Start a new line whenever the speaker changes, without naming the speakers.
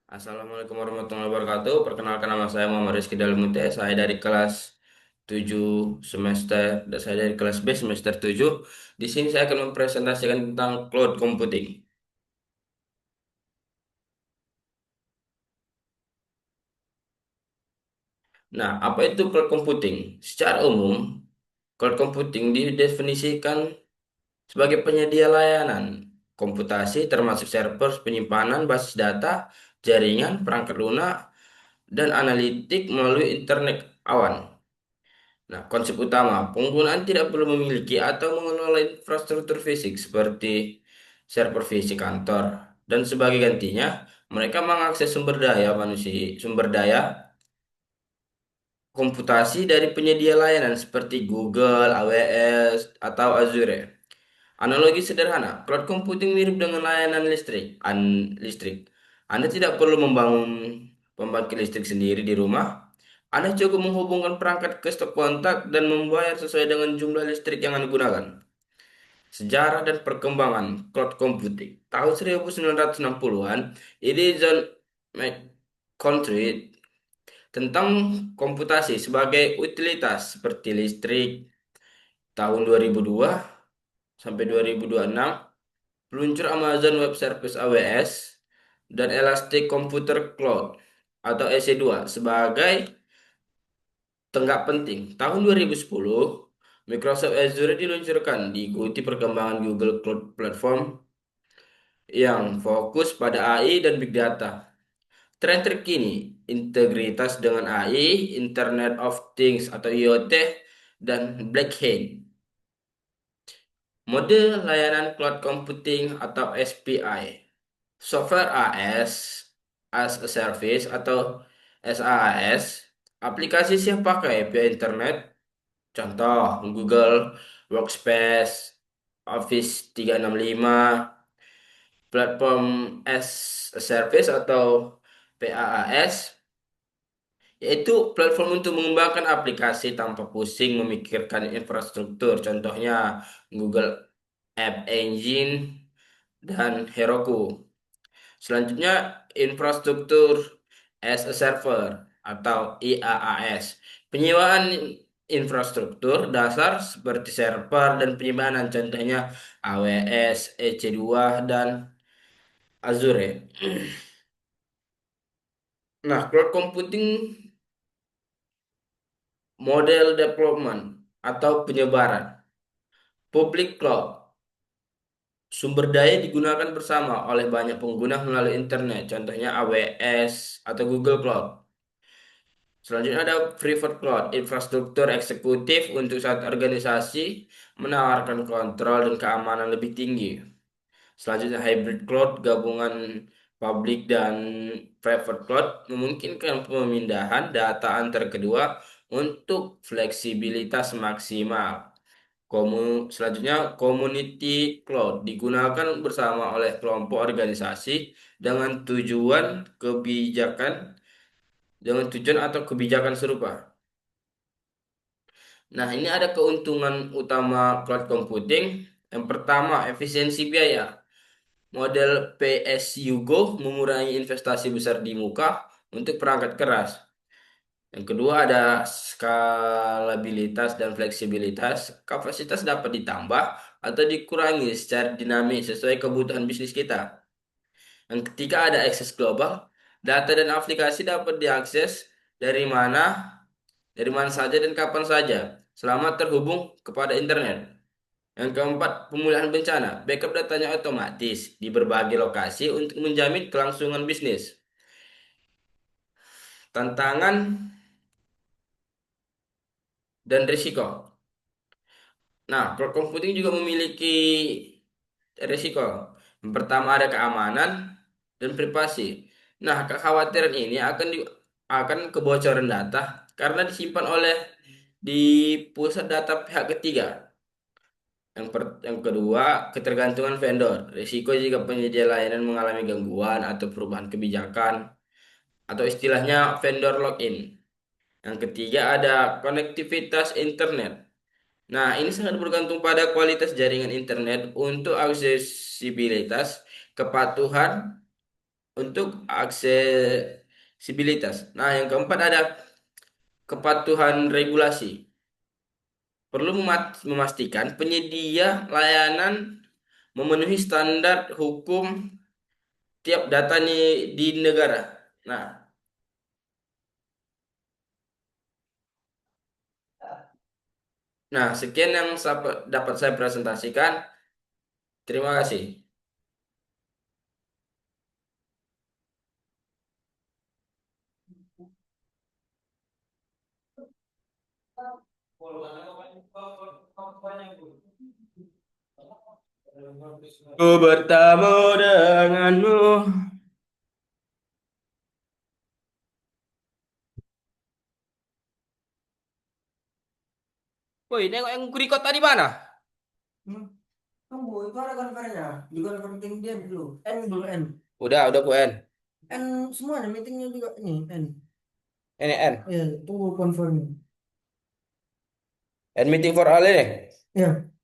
Assalamualaikum warahmatullahi wabarakatuh. Perkenalkan nama saya Muhammad Rizky Dalmute. Saya dari kelas 7 semester, saya dari kelas B semester 7. Di sini saya akan mempresentasikan tentang cloud computing. Nah, apa itu cloud computing? Secara umum, cloud computing didefinisikan sebagai penyedia layanan komputasi termasuk server, penyimpanan basis data, jaringan, perangkat lunak, dan analitik melalui internet awan. Nah, konsep utama, penggunaan tidak perlu memiliki atau mengelola infrastruktur fisik seperti server fisik kantor. Dan sebagai gantinya, mereka mengakses sumber daya komputasi dari penyedia layanan seperti Google, AWS, atau Azure. Analogi sederhana, cloud computing mirip dengan layanan listrik. Anda tidak perlu membangun pembangkit listrik sendiri di rumah. Anda cukup menghubungkan perangkat ke stop kontak dan membayar sesuai dengan jumlah listrik yang Anda gunakan. Sejarah dan perkembangan cloud computing. Tahun 1960-an, ini John McContry tentang komputasi sebagai utilitas seperti listrik. Tahun 2002 sampai 2026, peluncur Amazon Web Service AWS dan Elastic Computer Cloud atau EC2 sebagai tenggak penting. Tahun 2010, Microsoft Azure diluncurkan diikuti perkembangan Google Cloud Platform yang fokus pada AI dan Big Data. Tren terkini, integritas dengan AI, Internet of Things atau IoT, dan blockchain. Mode layanan cloud computing atau SPI. Software as a Service atau SaaS, aplikasi siap pakai via internet, contoh Google Workspace, Office 365, platform as a Service atau PaaS, yaitu platform untuk mengembangkan aplikasi tanpa pusing memikirkan infrastruktur, contohnya Google App Engine dan Heroku. Selanjutnya, infrastruktur as a server atau IaaS. Penyewaan infrastruktur dasar seperti server dan penyimpanan, contohnya AWS, EC2, dan Azure. Nah, cloud computing model development atau penyebaran. Public cloud. Sumber daya digunakan bersama oleh banyak pengguna melalui internet, contohnya AWS atau Google Cloud. Selanjutnya ada private cloud, infrastruktur eksekutif untuk saat organisasi menawarkan kontrol dan keamanan lebih tinggi. Selanjutnya hybrid cloud, gabungan public dan private cloud memungkinkan pemindahan data antar kedua untuk fleksibilitas maksimal. Selanjutnya community cloud digunakan bersama oleh kelompok organisasi dengan tujuan kebijakan atau kebijakan serupa. Nah, ini ada keuntungan utama cloud computing. Yang pertama, efisiensi biaya. Model PSUGO mengurangi investasi besar di muka untuk perangkat keras. Yang kedua ada skalabilitas dan fleksibilitas. Kapasitas dapat ditambah atau dikurangi secara dinamis sesuai kebutuhan bisnis kita. Yang ketiga ada akses global. Data dan aplikasi dapat diakses dari mana saja dan kapan saja, selama terhubung kepada internet. Yang keempat, pemulihan bencana. Backup datanya otomatis di berbagai lokasi untuk menjamin kelangsungan bisnis. Tantangan dan risiko. Nah, cloud computing juga memiliki risiko. Yang pertama ada keamanan dan privasi. Nah, kekhawatiran ini akan kebocoran data karena disimpan di pusat data pihak ketiga. Yang kedua, ketergantungan vendor. Risiko jika penyedia layanan mengalami gangguan atau perubahan kebijakan, atau istilahnya vendor login. Yang ketiga, ada konektivitas internet. Nah, ini sangat bergantung pada kualitas jaringan internet untuk aksesibilitas, kepatuhan untuk aksesibilitas. Nah, yang keempat ada kepatuhan regulasi. Perlu memastikan penyedia layanan memenuhi standar hukum tiap data di negara. Nah, sekian yang dapat saya presentasikan. Terima kasih. Ku bertemu denganmu. Woi, nengok yang kurikot tadi mana?
Hmm. Tunggu, itu ada konferennya. Juga ada meeting dia dulu. Dulu, N.
Udah ku N.
N semuanya meetingnya juga ini, N.
Ini N.
Ya, tunggu konferennya.
N meeting for all ini.
Ya.